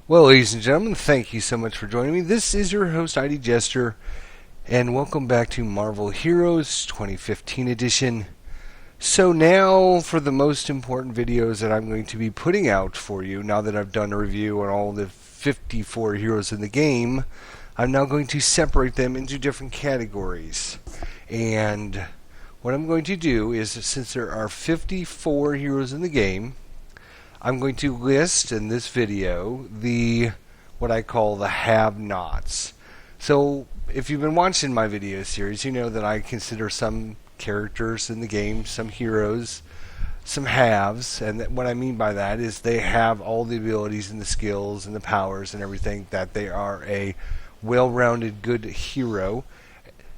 Well, ladies and gentlemen, thank you so much for joining me. This is your host, ID Jester, and welcome back to Marvel Heroes 2015 edition. So now for the most important videos that I'm going to be putting out for you, now that I've done a review on all the 54 heroes in the game, I'm now going to separate them into different categories. And what I'm going to do is, since there are 54 heroes in the game, I'm going to list in this video what I call the have-nots. So if you've been watching my video series, you know that I consider some characters in the game, some heroes, some haves, and what I mean by that is they have all the abilities and the skills and the powers and everything, that they are a well-rounded good hero,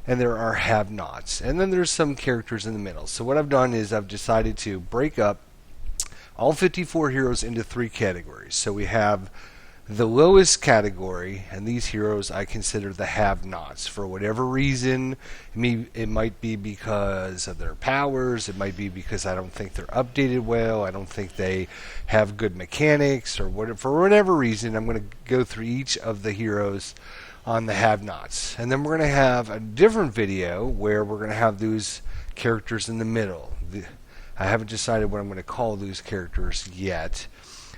and there are have-nots. And then there's some characters in the middle. So what I've done is I've decided to break up all 54 heroes into three categories. So we have the lowest category, and these heroes I consider the have-nots. For whatever reason, it might be because of their powers, it might be because I don't think they're updated well, I don't think they have good mechanics, or whatever. For whatever reason, I'm going to go through each of the heroes on the have-nots. And then we're going to have a different video where we're going to have those characters in the middle. I haven't decided what I'm going to call those characters yet.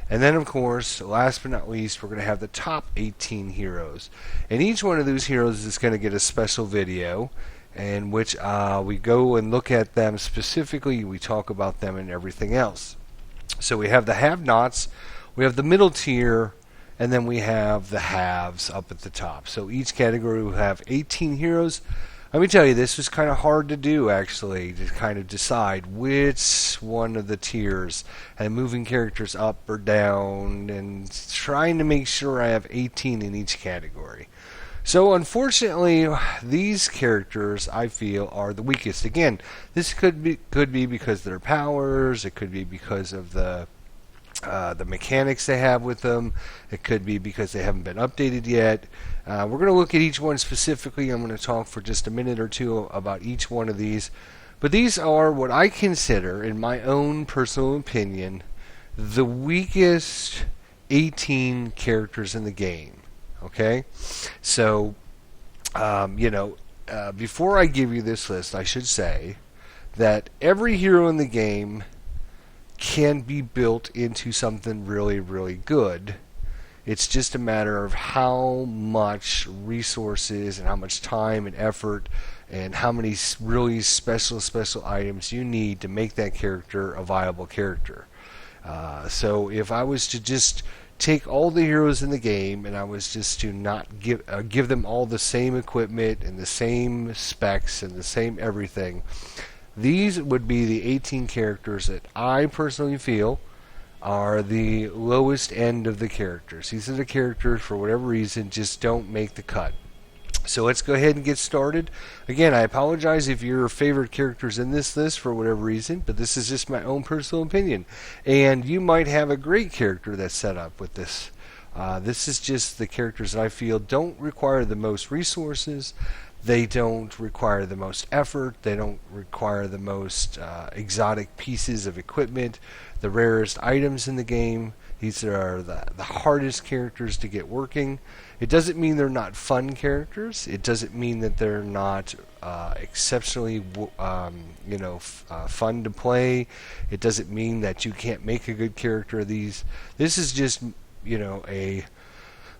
And then, of course, last but not least, we're going to have the top 18 heroes. And each one of those heroes is going to get a special video in which we go and look at them specifically, we talk about them and everything else. So we have the have-nots, we have the middle tier, and then we have the haves up at the top. So each category will have 18 heroes. Let me tell you, this was kind of hard to do, actually, to kind of decide which one of the tiers, and moving characters up or down, and trying to make sure I have 18 in each category. So, unfortunately, these characters, I feel, are the weakest. Again, this could be because of their powers, it could be because of the mechanics they have with them. It could be because they haven't been updated yet. We're going to look at each one specifically. I'm going to talk for just a minute or two about each one of these. But these are what I consider, in my own personal opinion, the weakest 18 characters in the game. Okay? So, before I give you this list, I should say that every hero in the game can be built into something really, really good. It's just a matter of how much resources and how much time and effort and how many really special items you need to make that character a viable character. So if I was to just take all the heroes in the game and I was just to not give them all the same equipment and the same specs and the same everything, these would be the 18 characters that I personally feel are the lowest end of the characters. These are the characters, for whatever reason, just don't make the cut. So let's go ahead and get started. Again, I apologize if your favorite character's in this list for whatever reason, but this is just my own personal opinion. And you might have a great character that's set up with this. This is just the characters that I feel don't require the most resources. They don't require the most effort. They don't require the most exotic pieces of equipment, the rarest items in the game. These are the hardest characters to get working. It doesn't mean they're not fun characters. It doesn't mean that they're not exceptionally fun to play. It doesn't mean that you can't make a good character of these. This is just,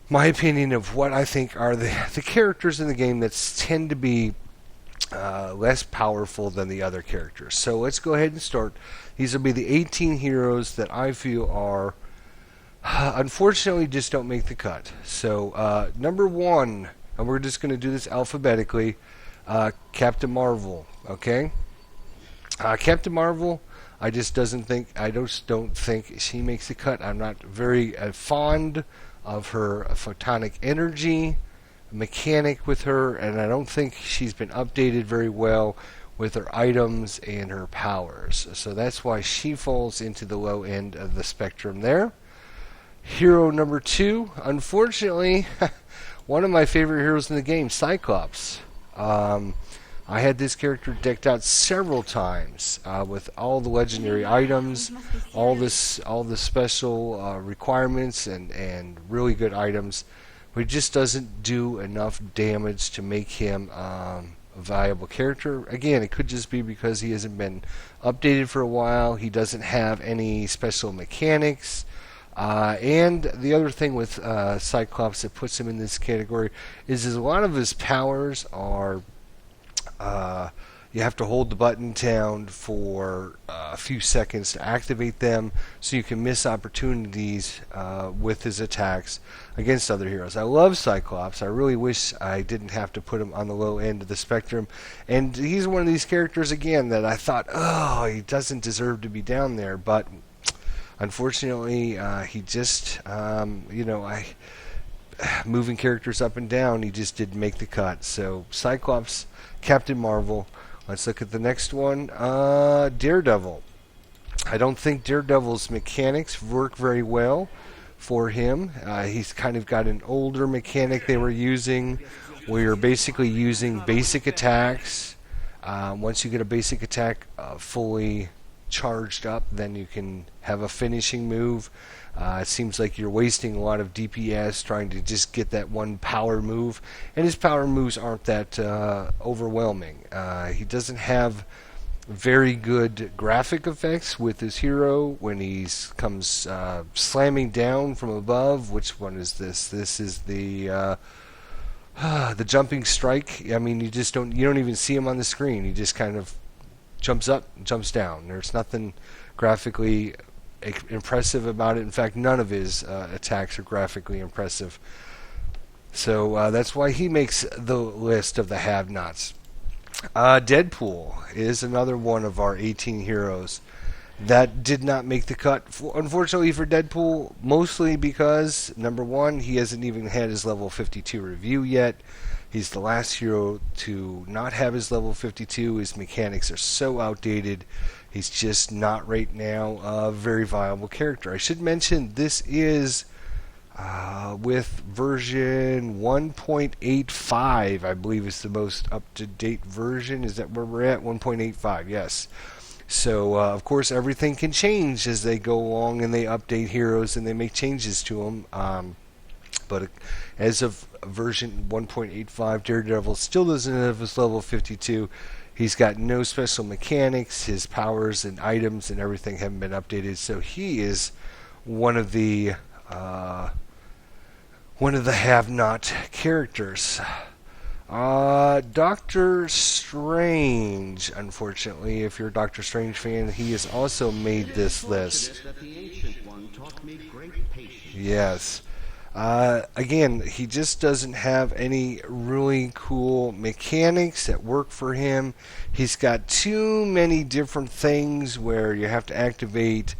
my opinion of what I think are the characters in the game that tend to be less powerful than the other characters. So let's go ahead and start. These will be the 18 heroes that I feel are, unfortunately, just don't make the cut. So number one, and we're just going to do this alphabetically, Captain Marvel. Okay, Captain Marvel. I just don't think she makes the cut. I'm not very fond of her photonic energy mechanic with her, and I don't think she's been updated very well with her items and her powers. So that's why she falls into the low end of the spectrum there. Hero number two, unfortunately, one of my favorite heroes in the game, Cyclops. I had this character decked out several times with all the legendary items, all the special requirements, and really good items. But he just doesn't do enough damage to make him a viable character. Again, it could just be because he hasn't been updated for a while. He doesn't have any special mechanics. And the other thing with Cyclops that puts him in this category is a lot of his powers are you have to hold the button down for a few seconds to activate them, so you can miss opportunities with his attacks against other heroes. I love Cyclops. I really wish I didn't have to put him on the low end of the spectrum. And he's one of these characters, again, that I thought, oh, he doesn't deserve to be down there. But unfortunately, he just, moving characters up and down, he just didn't make the cut. So Cyclops, Captain Marvel. Let's look at the next one. Daredevil. I don't think Daredevil's mechanics work very well for him. He's kind of got an older mechanic they were using, where you're basically using basic attacks. Once you get a basic attack fully charged up, then you can have a finishing move. It seems like you're wasting a lot of DPS trying to just get that one power move, and his power moves aren't that overwhelming. He doesn't have very good graphic effects with his hero when he comes slamming down from above. Which one is this? This is the jumping strike. I mean, you don't even see him on the screen. He just kind of jumps up, jumps down. There's nothing graphically impressive about it. In fact, none of his attacks are graphically impressive. So that's why he makes the list of the have-nots. Deadpool is another one of our 18 heroes that did not make the cut, unfortunately for Deadpool, mostly because, number one, he hasn't even had his level 52 review yet. He's the last hero to not have his level 52. His mechanics are so outdated. He's just not right now a very viable character. I should mention this is with version 1.85, I believe is the most up-to-date version. Is that where we're at? 1.85, yes. So, of course, everything can change as they go along and they update heroes and they make changes to them. But as of version 1.85, Daredevil still doesn't have his level 52. He's got no special mechanics. His powers and items and everything haven't been updated. So he is one of the have-not characters. Doctor Strange, unfortunately, if you're a Doctor Strange fan, he has also made this list. Yes. Again, he just doesn't have any really cool mechanics that work for him. He's got too many different things where you have to activate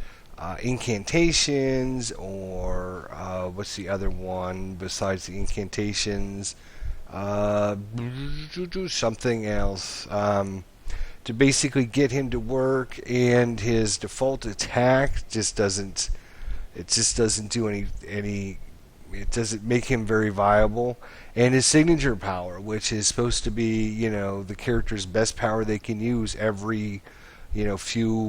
incantations, or what's the other one besides the incantations? Something else to basically get him to work, and his default attack just doesn't do any. It doesn't make him very viable. And his signature power, which is supposed to be, the character's best power they can use every, every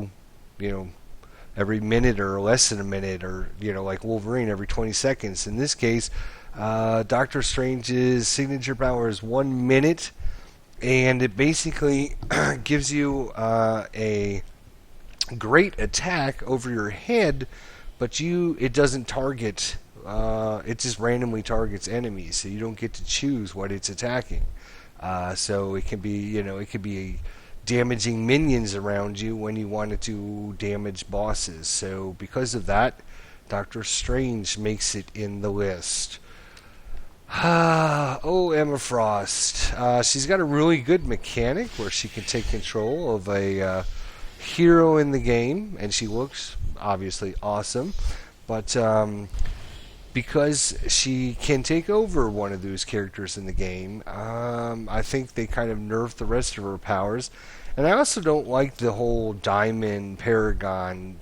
minute or less than a minute, or, like Wolverine every 20 seconds. In this case, Doctor Strange's signature power is 1 minute, and it basically gives you a great attack over your head, but it doesn't target. It just randomly targets enemies, so you don't get to choose what it's attacking. So it can be, damaging minions around you when you want it to damage bosses. So because of that, Doctor Strange makes it in the list. Emma Frost. She's got a really good mechanic where she can take control of a hero in the game, and she looks obviously awesome. But because she can take over one of those characters in the game, I think they kind of nerfed the rest of her powers. And I also don't like the whole Diamond Paragon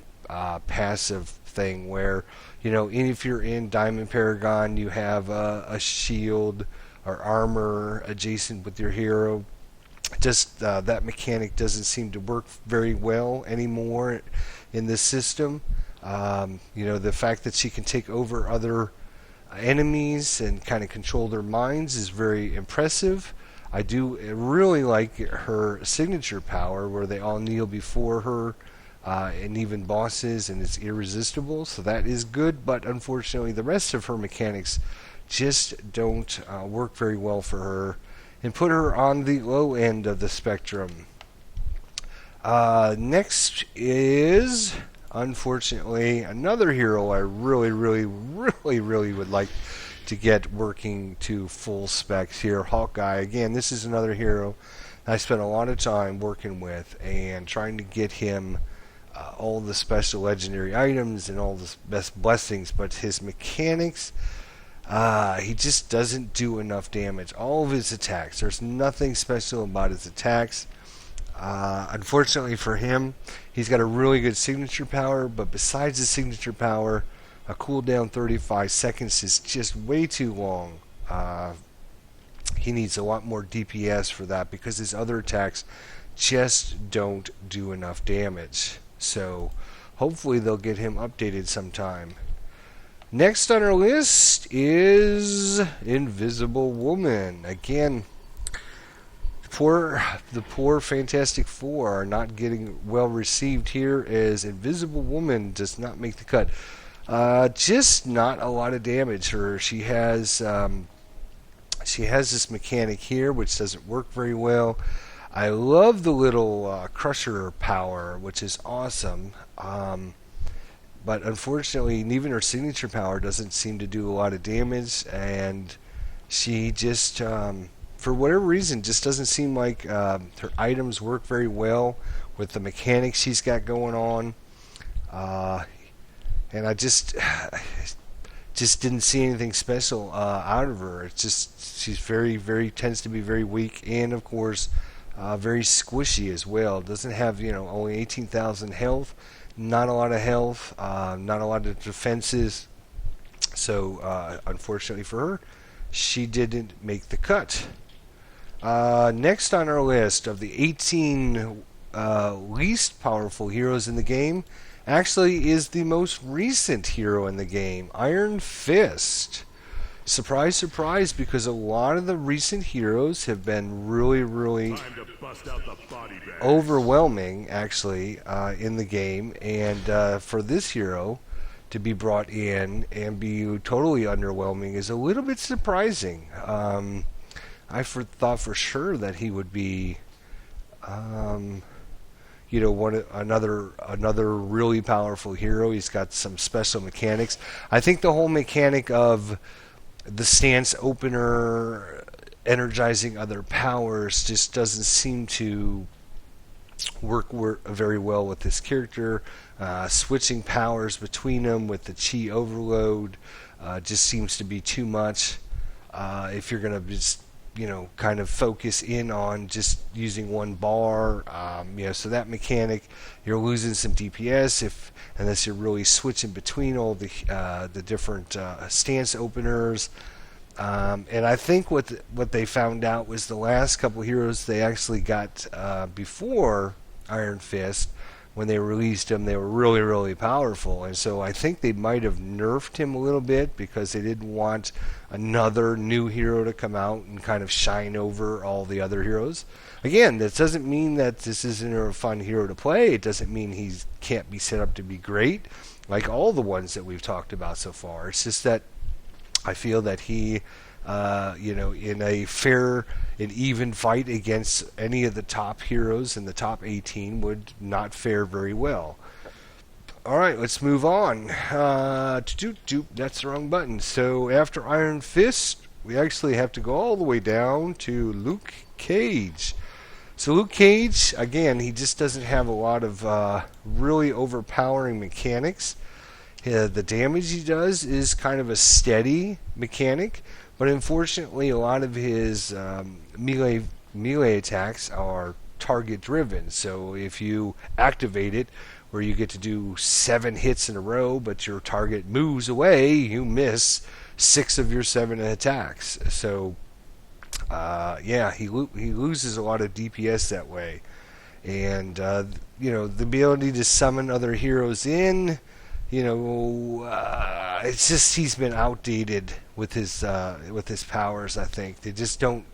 passive thing where, if you're in Diamond Paragon, you have a shield or armor adjacent with your hero. just that mechanic doesn't seem to work very well anymore in this system. The fact that she can take over other enemies and kind of control their minds is very impressive. I do really like her signature power where they all kneel before her, and even bosses, and it's irresistible, so that is good. But unfortunately the rest of her mechanics just don't work very well for her and put her on the low end of the spectrum. Next is, unfortunately, another hero I really, really, really, really would like to get working to full specs here. Hawkeye. Again, this is another hero I spent a lot of time working with and trying to get him all the special legendary items and all the best blessings, but his mechanics, he just doesn't do enough damage. All of his attacks, there's nothing special about his attacks. Unfortunately for him, he's got a really good signature power, but besides his signature power, a cooldown 35 seconds is just way too long. He needs a lot more DPS for that because his other attacks just don't do enough damage. So hopefully they'll get him updated sometime. Next on our list is Invisible Woman. Again, the poor Fantastic Four are not getting well received here, as Invisible Woman does not make the cut. Just not a lot of damage. She has this mechanic here which doesn't work very well. I love the little crusher power, which is awesome. But unfortunately, even her signature power doesn't seem to do a lot of damage, and she just, for whatever reason, just doesn't seem like her items work very well with the mechanics she's got going on. And I just didn't see anything special out of her. It's just she's tends to be very weak, and of course, very squishy as well. Doesn't have only 18,000 health. Not a lot of health, not a lot of defenses. So, unfortunately for her, she didn't make the cut. Next on our list of the 18 least powerful heroes in the game, actually is the most recent hero in the game, Iron Fist. Surprise, surprise, because a lot of the recent heroes have been really, really overwhelming, actually, in the game. And for this hero to be brought in and be totally underwhelming is a little bit surprising. I thought for sure that he would be, another really powerful hero. He's got some special mechanics. I think the whole mechanic of the stance opener energizing other powers just doesn't seem to work very well with this character. Switching powers between them with the chi overload just seems to be too much. If you're going to just kind of focus in on just using one bar, so that mechanic, you're losing some DPS unless you're really switching between all the different stance openers. And I think what they found out was the last couple heroes they actually got before Iron Fist, when they released him, they were really, really powerful. And so I think they might have nerfed him a little bit because they didn't want another new hero to come out and kind of shine over all the other heroes. Again, that doesn't mean that this isn't a fun hero to play. It doesn't mean he can't be set up to be great, like all the ones that we've talked about so far. It's just that I feel that he, in a fair and even fight against any of the top heroes in the top 18, would not fare very well. Alright, let's move on. That's the wrong button. So after Iron Fist, we actually have to go all the way down to Luke Cage. So Luke Cage, again, he just doesn't have a lot of really overpowering mechanics. The damage he does is kind of a steady mechanic, but unfortunately a lot of his melee attacks are target driven. So if you activate it, where you get to do 7 hits in a row, but your target moves away, you miss 6 of your 7 attacks. So Yeah, he loses a lot of DPS that way, and the ability to summon other heroes in, it's just he's been outdated with his powers. I think they just don't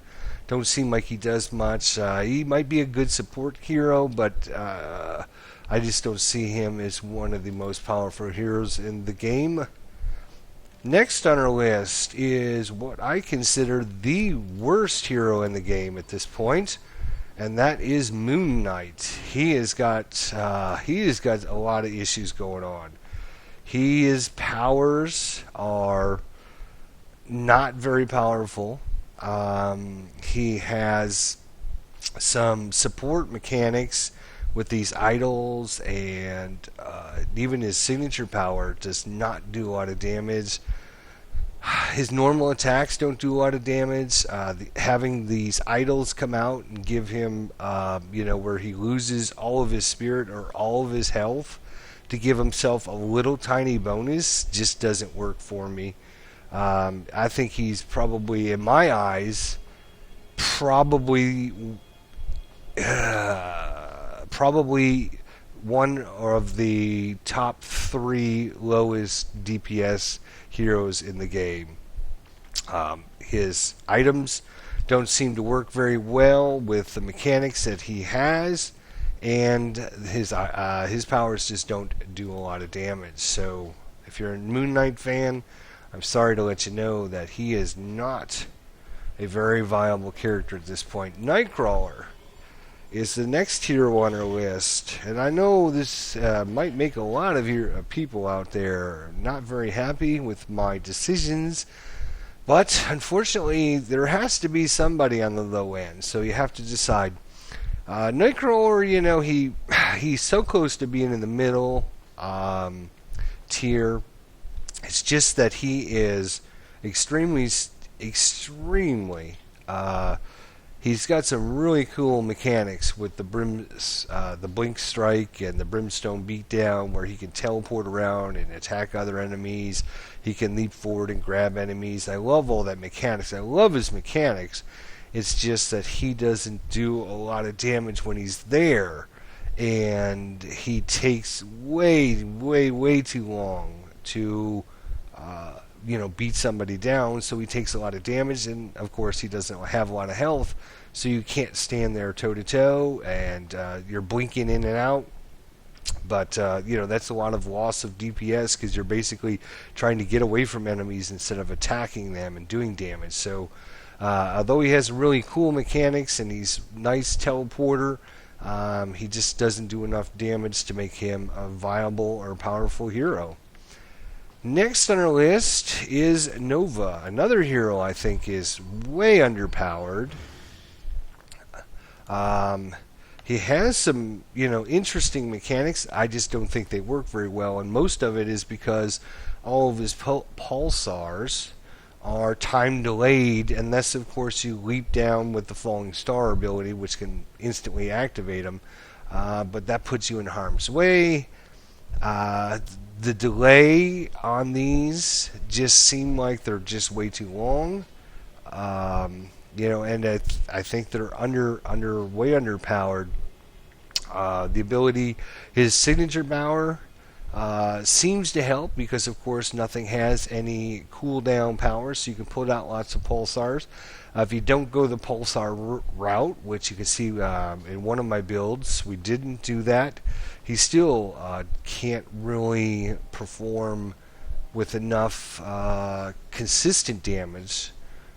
seem like he does much. He might be a good support hero, but I just don't see him as one of the most powerful heroes in the game. Next on our list is what I consider the worst hero in the game at this point, and that is Moon Knight. He has got a lot of issues going on. His powers are not very powerful. He has some support mechanics with these idols, and even his signature power does not do a lot of damage. His normal attacks don't do a lot of damage. Having these idols come out and give him, where he loses all of his spirit or all of his health to give himself a little tiny bonus just doesn't work for me. I think he's probably, in my eyes, probably one of the top 3 lowest DPS heroes in the game. His items don't seem to work very well with the mechanics that he has, and his powers just don't do a lot of damage. So if you're a Moon Knight fan, I'm sorry to let you know that he is not a very viable character at this point. Nightcrawler is the next hero on our list, and I know this might make a lot of people out there not very happy with my decisions, but unfortunately there has to be somebody on the low end, so you have to decide. Nightcrawler, he's so close to being in the middle tier. It's just that he is extremely. He's got some really cool mechanics with the blink strike and the brimstone beatdown, where he can teleport around and attack other enemies. He can leap forward and grab enemies. I love all that mechanics. I love his mechanics. It's just that he doesn't do a lot of damage when he's there, and he takes way, way, way too long to beat somebody down, so he takes a lot of damage, and of course he doesn't have a lot of health, so you can't stand there toe to toe, and you're blinking in and out. But that's a lot of loss of DPS, because you're basically trying to get away from enemies instead of attacking them and doing damage. So although he has really cool mechanics and he's nice teleporter, he just doesn't do enough damage to make him a viable or powerful hero. Next on our list is Nova, another hero I think is way underpowered. He has some, interesting mechanics. I just don't think they work very well, and most of it is because all of his pulsars are time delayed, unless of course you leap down with the falling star ability, which can instantly activate them. But that puts you in harm's way. The delay on these just seem like they're just way too long. And I think they're way underpowered. The ability, his signature power, seems to help because, of course, nothing has any cooldown power, so you can put out lots of pulsars. If you don't go the pulsar route, which you can see in one of my builds, we didn't do that. He still can't really perform with enough consistent damage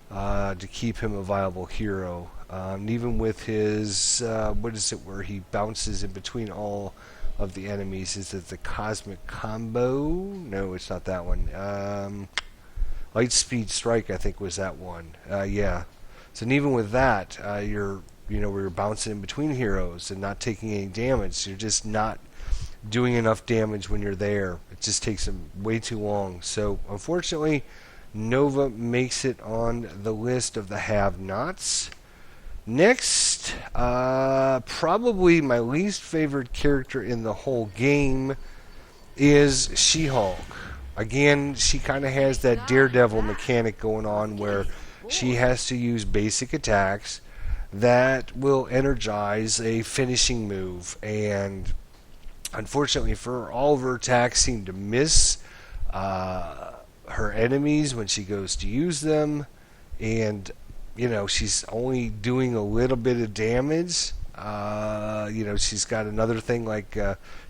to keep him a viable hero. Even with his, where he bounces in between all of the enemies. Is it the Cosmic Combo? No, it's not that one. Light Speed Strike, I think, was that one. Yeah. So even with that, where you're bouncing in between heroes and not taking any damage, you're just not doing enough damage when you're there. It just takes them way too long. So unfortunately, Nova makes it on the list of the have-nots. Next, probably my least favorite character in the whole game is She-Hulk. Again, she kind of has that Daredevil mechanic going on where she has to use basic attacks that will energize a finishing move. And unfortunately for her, all of her attacks seem to miss her enemies when she goes to use them. And, she's only doing a little bit of damage. She's got another thing like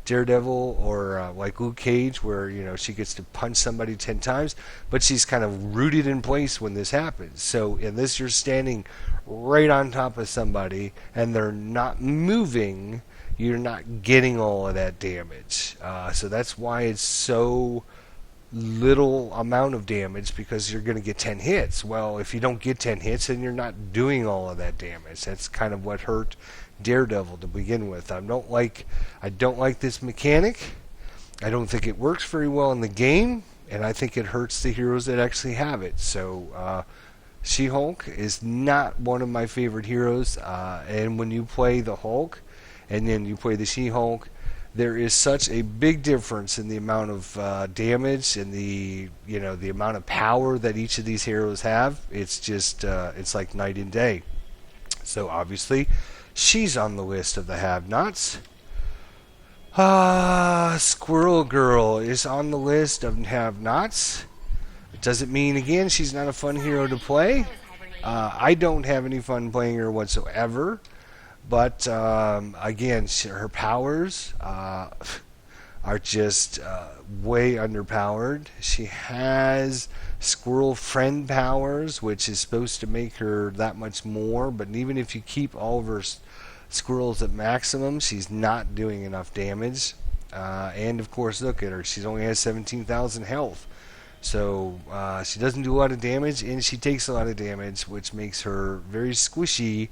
Daredevil or like Luke Cage where, she gets to punch somebody 10 times, but she's kind of rooted in place when this happens. So in this, you're standing right on top of somebody and they're not moving, you're not getting all of that damage. So that's why it's so little amount of damage, because you're going to get 10 hits. Well, if you don't get 10 hits, then you're not doing all of that damage. That's kind of what hurt Daredevil to begin with. I don't like this mechanic. I don't think it works very well in the game, and I think it hurts the heroes that actually have it. So She-Hulk is not one of my favorite heroes, and when you play the Hulk and then you play the She-Hulk, there is such a big difference in the amount of damage and the amount of power that each of these heroes have. It's just it's like night and day. So obviously, she's on the list of the have-nots. Squirrel Girl is on the list of have-nots. It doesn't mean, again, she's not a fun hero to play. I don't have any fun playing her whatsoever. But, again, her powers are just way underpowered. She has squirrel friend powers, which is supposed to make her that much more. But even if you keep all of her squirrels at maximum, she's not doing enough damage. And, of course, look at her. She only has 17,000 health. So she doesn't do a lot of damage, and she takes a lot of damage, which makes her very squishy.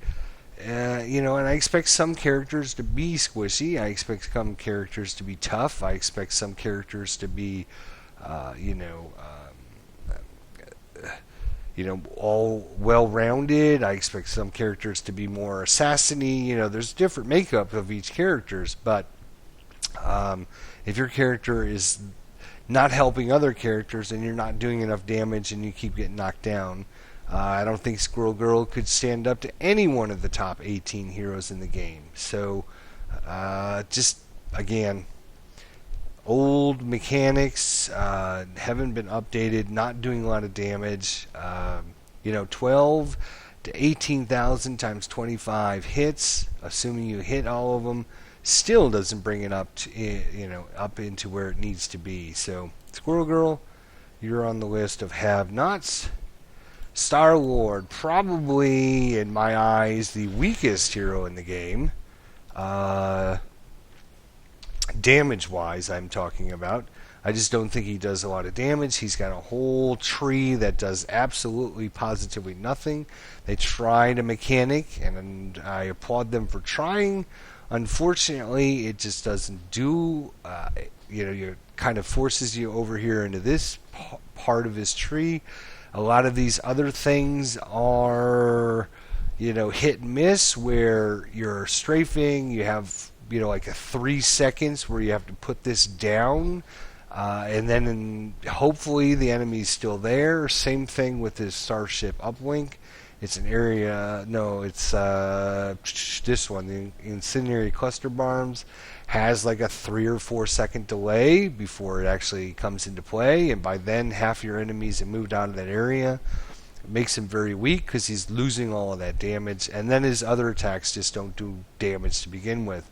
And I expect some characters to be squishy. I expect some characters to be tough. I expect some characters to be, all well-rounded. I expect some characters to be more assassiny. There's different makeup of each characters. But if your character is not helping other characters and you're not doing enough damage and you keep getting knocked down, I don't think Squirrel Girl could stand up to any one of the top 18 heroes in the game. So, just, again, old mechanics, haven't been updated, not doing a lot of damage. 12 to 18,000 times 25 hits, assuming you hit all of them, still doesn't bring it up to, up into where it needs to be. So, Squirrel Girl, you're on the list of have-nots. Star-Lord, probably, in my eyes, the weakest hero in the game. Damage-wise, I'm talking about. I just don't think he does a lot of damage. He's got a whole tree that does absolutely, positively nothing. They tried a mechanic, and I applaud them for trying. Unfortunately, it just doesn't do, it kind of forces you over here into this part of his tree. A lot of these other things are, hit and miss, where you're strafing, you have, like a 3 seconds where you have to put this down, and then hopefully the enemy's still there. Same thing with this Starship uplink. It's an area, no, it's this one, the Incendiary Cluster Bombs, has like a 3 or 4 second delay before it actually comes into play, and by then half your enemies have moved out of that area. It makes him very weak because he's losing all of that damage, and then his other attacks just don't do damage to begin with.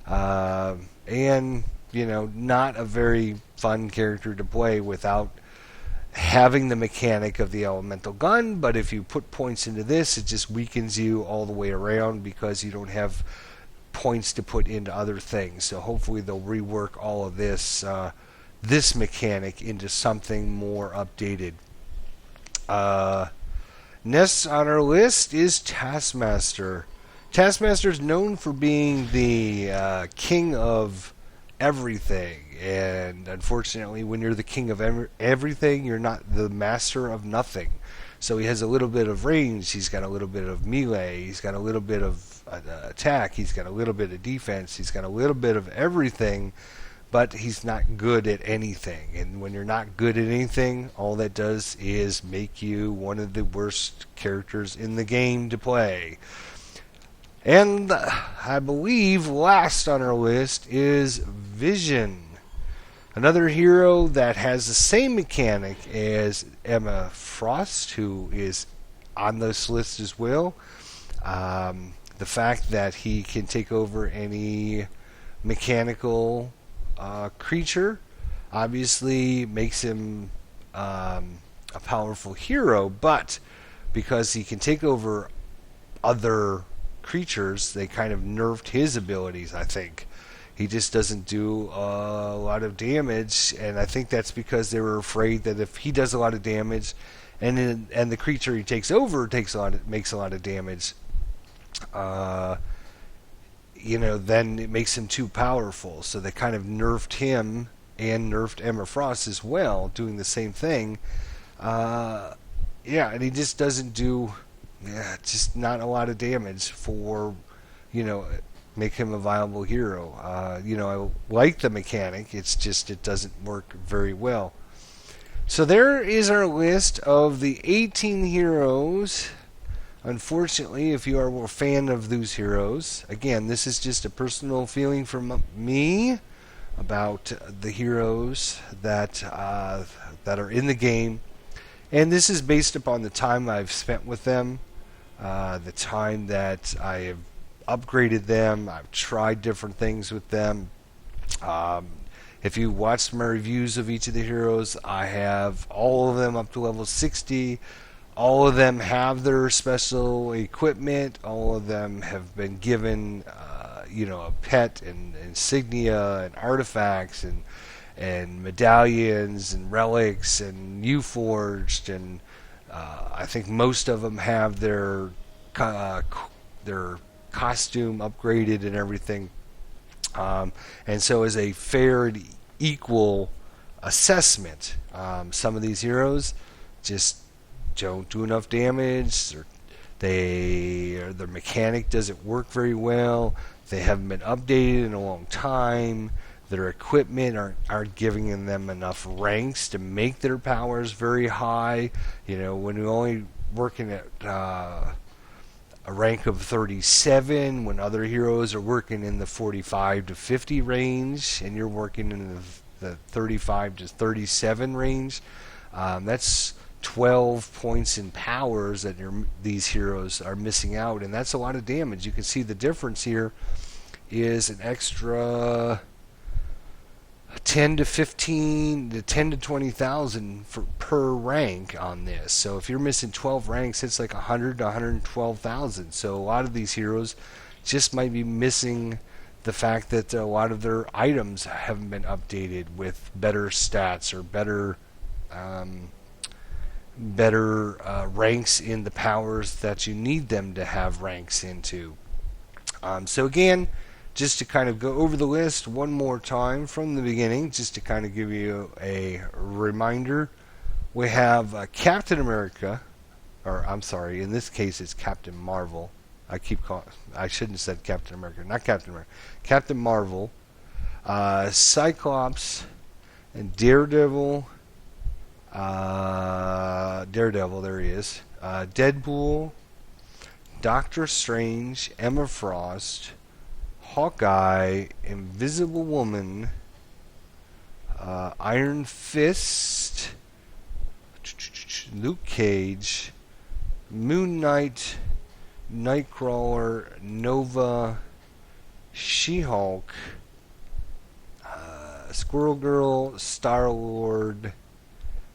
And, not a very fun character to play without having the mechanic of the elemental gun, but if you put points into this, it just weakens you all the way around because you don't have points to put into other things. So hopefully they'll rework all of this this mechanic into something more updated. Next on our list is Taskmaster. Taskmaster is known for being the king of everything, and unfortunately when you're the king of everything, you're not the master of nothing. So he has a little bit of range, he's got a little bit of melee, he's got a little bit of attack, he's got a little bit of defense, he's got a little bit of everything, but he's not good at anything. And when you're not good at anything, all that does is make you one of the worst characters in the game to play. And I believe last on our list is Vision. Another hero that has the same mechanic as Emma Frost, who is on this list as well. The fact that he can take over any mechanical creature obviously makes him a powerful hero, but because he can take over other creatures, they kind of nerfed his abilities, I think. He just doesn't do a lot of damage, and I think that's because they were afraid that if he does a lot of damage and the creature he takes over makes a lot of damage, then it makes him too powerful. So they kind of nerfed him and nerfed Emma Frost as well, doing the same thing. And he just doesn't do, just not a lot of damage for, make him a viable hero. I like the mechanic. It's just it doesn't work very well. So there is our list of the 18 heroes. Unfortunately, if you are a fan of those heroes, again, this is just a personal feeling from me about the heroes that are in the game, and this is based upon the time I've spent with them, the time that I have upgraded them. I've tried different things with them. If you watched my reviews of each of the heroes, I have all of them up to level 60. All of them have their special equipment. All of them have been given, a pet and insignia and artifacts and medallions and relics and U-Forged, and I think most of them have their costume upgraded and everything. And so as a fair and equal assessment, some of these heroes just don't do enough damage, or their mechanic doesn't work very well, they haven't been updated in a long time, their equipment aren't giving them enough ranks to make their powers very high. When you're only working at a rank of 37, when other heroes are working in the 45 to 50 range, and you're working in the 35 to 37 range, that's 12 points in powers that these heroes are missing out, and that's a lot of damage. You can see the difference here is an extra 10 to 15 to 10 to 20,000 per rank on this. So if you're missing 12 ranks, it's like 100 to 112,000. So a lot of these heroes just might be missing the fact that a lot of their items haven't been updated with better stats or better ranks in the powers that you need them to have ranks into. So again, just to kind of go over the list one more time from the beginning, just to kind of give you a reminder, we have Captain America, or I'm sorry, in this case it's Captain Marvel. I shouldn't have said Captain America, not Captain America, Captain Marvel, Cyclops, and Daredevil. There he is. Deadpool, Doctor Strange, Emma Frost, Hawkeye, Invisible Woman, Iron Fist, Luke Cage, Moon Knight, Nightcrawler, Nova, She-Hulk, Squirrel Girl, Star-Lord,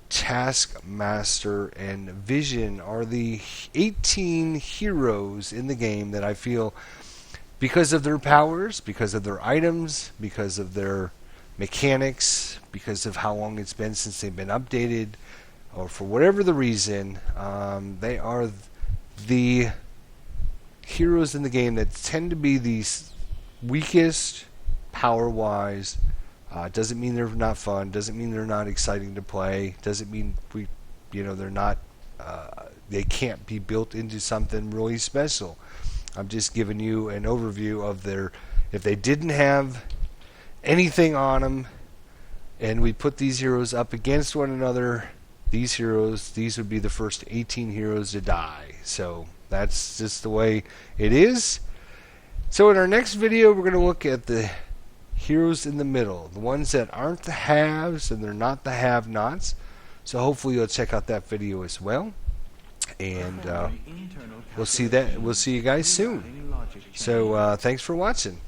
Taskmaster, and Vision are the 18 heroes in the game that I feel, because of their powers, because of their items, because of their mechanics, because of how long it's been since they've been updated, or for whatever the reason, they are the heroes in the game that tend to be the weakest power-wise. Doesn't mean they're not fun. Doesn't mean they're not exciting to play. Doesn't mean they're not. They can't be built into something really special. I'm just giving you an overview of if they didn't have anything on them, and we put these heroes up against one another, these heroes, these would be the first 18 heroes to die. So that's just the way it is. So in our next video, we're going to look at the heroes in the middle, the ones that aren't the haves and they're not the have-nots. So hopefully you'll check out that video as well, and we'll see you guys soon. So thanks for watching.